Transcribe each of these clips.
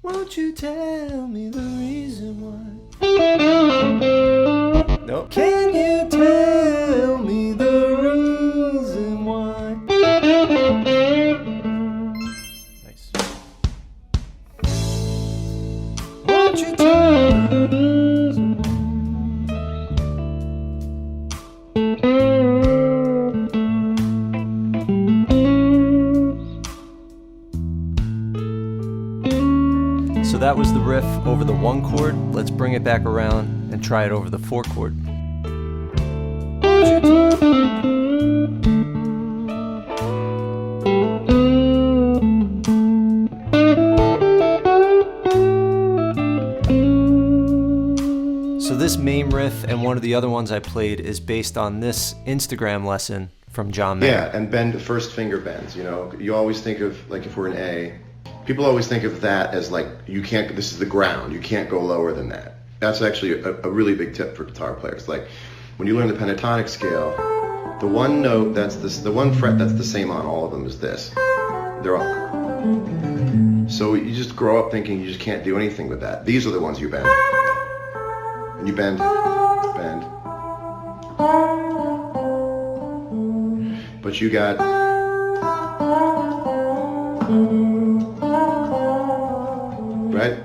Won't you tell me the reason why? Nope. Can you tell me the reason why? Nice. Won't you tell me the reason why? So that was the riff over the 1 chord. Let's bring it back around and try it over the 4 chord. So this main riff and one of the other ones I played is based on this Instagram lesson from John Mayer. Yeah, and bend, first finger bends, you know. You always think of, like, if we're in A, people always think of that as like, you can't, this is the ground, you can't go lower than that. That's actually a really big tip for guitar players. Like, when you learn the pentatonic scale, the one note that's this, the one fret that's the same on all of them is this. They're all. So you just grow up thinking you just can't do anything with that. These are the ones you bend. And you bend, bend. But you got. Right?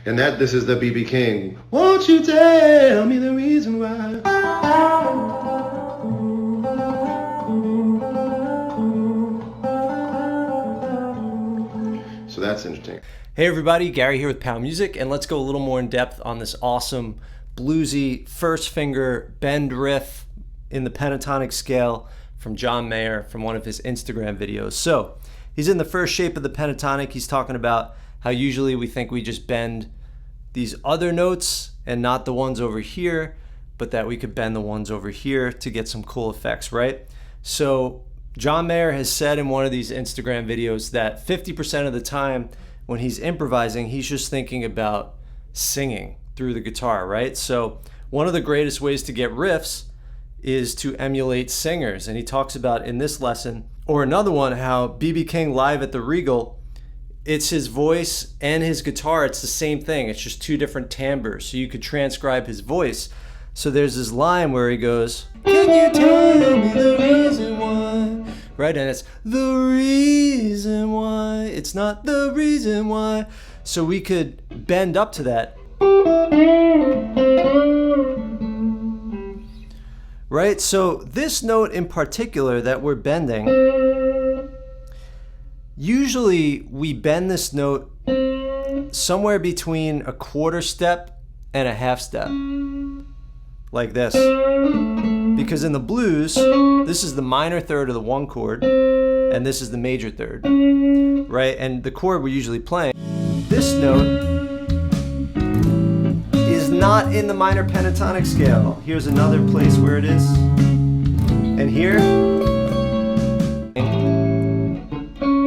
And that, this is the B.B. King. Won't you tell me the reason why? So that's interesting. Hey everybody, Gary here with Pow Music, and let's go a little more in depth on this awesome bluesy first finger bend riff in the pentatonic scale from John Mayer from one of his Instagram videos. So he's in the first shape of the pentatonic. He's talking about how usually we think we just bend these other notes and not the ones over here, but that we could bend the ones over here to get some cool effects, right? So John Mayer has said in one of these Instagram videos that 50% of the time when he's improvising, he's just thinking about singing through the guitar, right? So one of the greatest ways to get riffs is to emulate singers. And he talks about in this lesson, or another one, how B.B. King live at the Regal, it's his voice and his guitar, it's the same thing. It's just two different timbres. So you could transcribe his voice. So there's this line where he goes, can you tell me the reason why? Right, and it's the reason why. It's not the reason why. So we could bend up to that. Right, so this note in particular that we're bending, usually we bend this note somewhere between a quarter step and a half step, like this. Because in the blues, this is the minor third of the 1 chord, and this is the major third, right? And the chord we're usually playing, this note is not in the minor pentatonic scale. Here's another place where it is. And here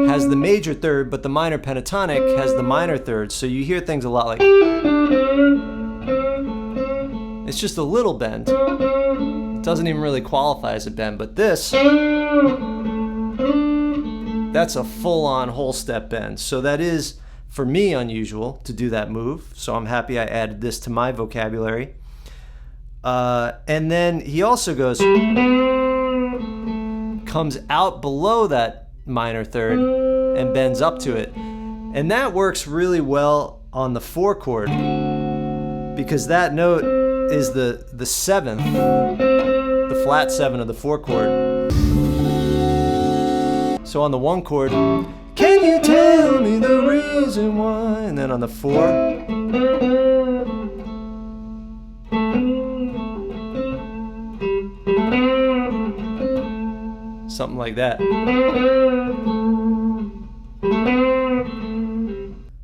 has the major third, but the minor pentatonic has the minor third. So you hear things a lot like, it's just a little bend. It doesn't even really qualify as a bend, but this, that's a full-on whole step bend. So that is, for me, unusual to do that move. So I'm happy I added this to my vocabulary. And then he also goes, comes out below that minor third and bends up to it. And that works really well on the 4 chord because that note is the 7th, the flat 7 of the 4 chord. So on the 1 chord, can you tell me the reason why? And then on the 4, something like that.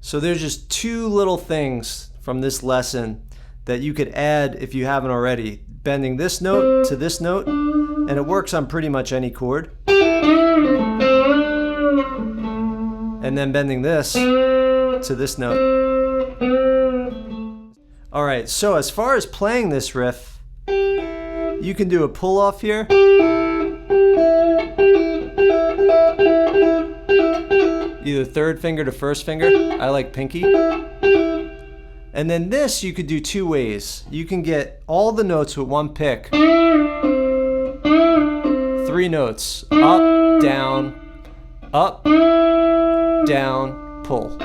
So there's just 2 little things from this lesson that you could add if you haven't already. Bending this note to this note, and it works on pretty much any chord. And then bending this to this note. All right, so as far as playing this riff, you can do a pull off here. either third finger to first finger. I like pinky. And then this you could do two ways. You can get all the notes with one pick. 3 notes. Up, down, pull.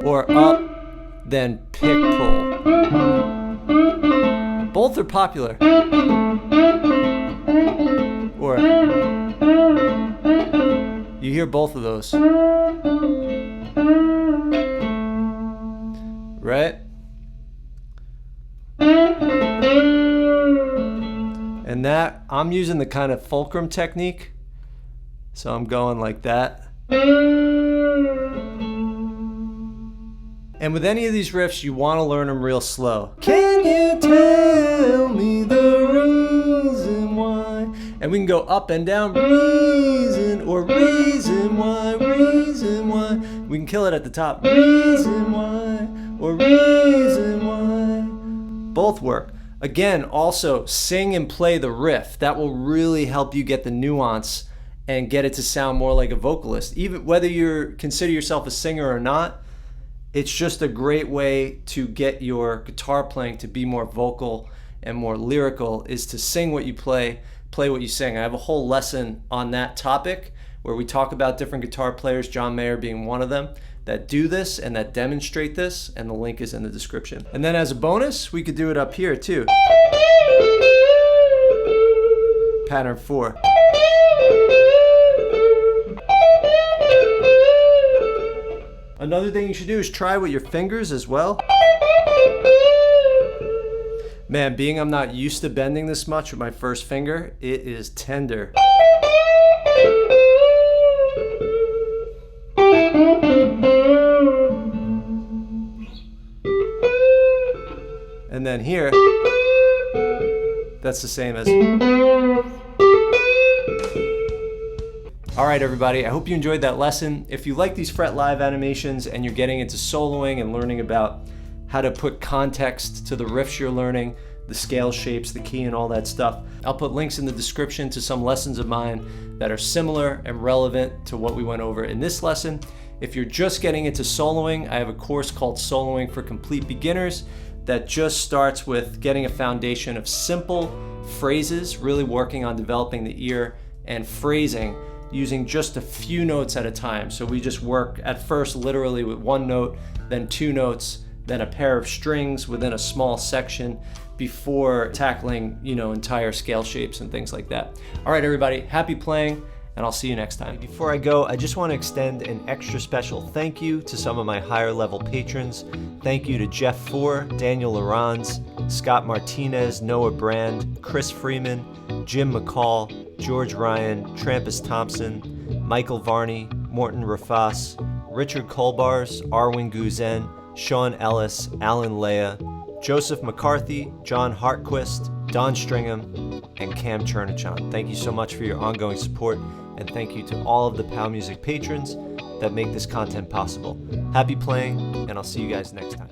Or up, then pick, pull. Both are popular. Or you hear both of those. Right? And that, I'm using the kind of fulcrum technique. So I'm going like that. And with any of these riffs, you want to learn them real slow. Can you tell me the reason why? And we can go up and down, reason, or reason why, reason why. We can kill it at the top, reason why, or reason why. Both work. Again, also sing and play the riff. That will really help you get the nuance and get it to sound more like a vocalist. Even whether you consider yourself a singer or not, it's just a great way to get your guitar playing to be more vocal and more lyrical, is to sing what you play what you sing. I have a whole lesson on that topic where we talk about different guitar players, John Mayer being one of them, that do this and that demonstrate this, and the link is in the description. And then as a bonus, we could do it up here too. Pattern 4. Another thing you should do is try with your fingers as well. Man, being I'm not used to bending this much with my first finger, it is tender. And then here, that's the same as. All right, everybody, I hope you enjoyed that lesson. If you like these fretLIVE animations and you're getting into soloing and learning about how to put context to the riffs you're learning, the scale shapes, the key, and all that stuff, I'll put links in the description to some lessons of mine that are similar and relevant to what we went over in this lesson. If you're just getting into soloing, I have a course called Soloing for Complete Beginners that just starts with getting a foundation of simple phrases, really working on developing the ear and phrasing using just a few notes at a time. So we just work at first literally with one note, then 2 notes, then a pair of strings within a small section before tackling, entire scale shapes and things like that. All right, everybody, happy playing, and I'll see you next time. Before I go, I just want to extend an extra special thank you to some of my higher level patrons. Thank you to Jeff Four, Daniel Laranz, Scott Martinez, Noah Brand, Chris Freeman, Jim McCall, George Ryan, Trampus Thompson, Michael Varney, Morton Rafas, Richard Colbars, Arwin Guzen, Sean Ellis, Alan Leah, Joseph McCarthy, John Hartquist, Don Stringham, and Cam Chernachon. Thank you so much for your ongoing support, and thank you to all of the Pow Music patrons that make this content possible. Happy playing, and I'll see you guys next time.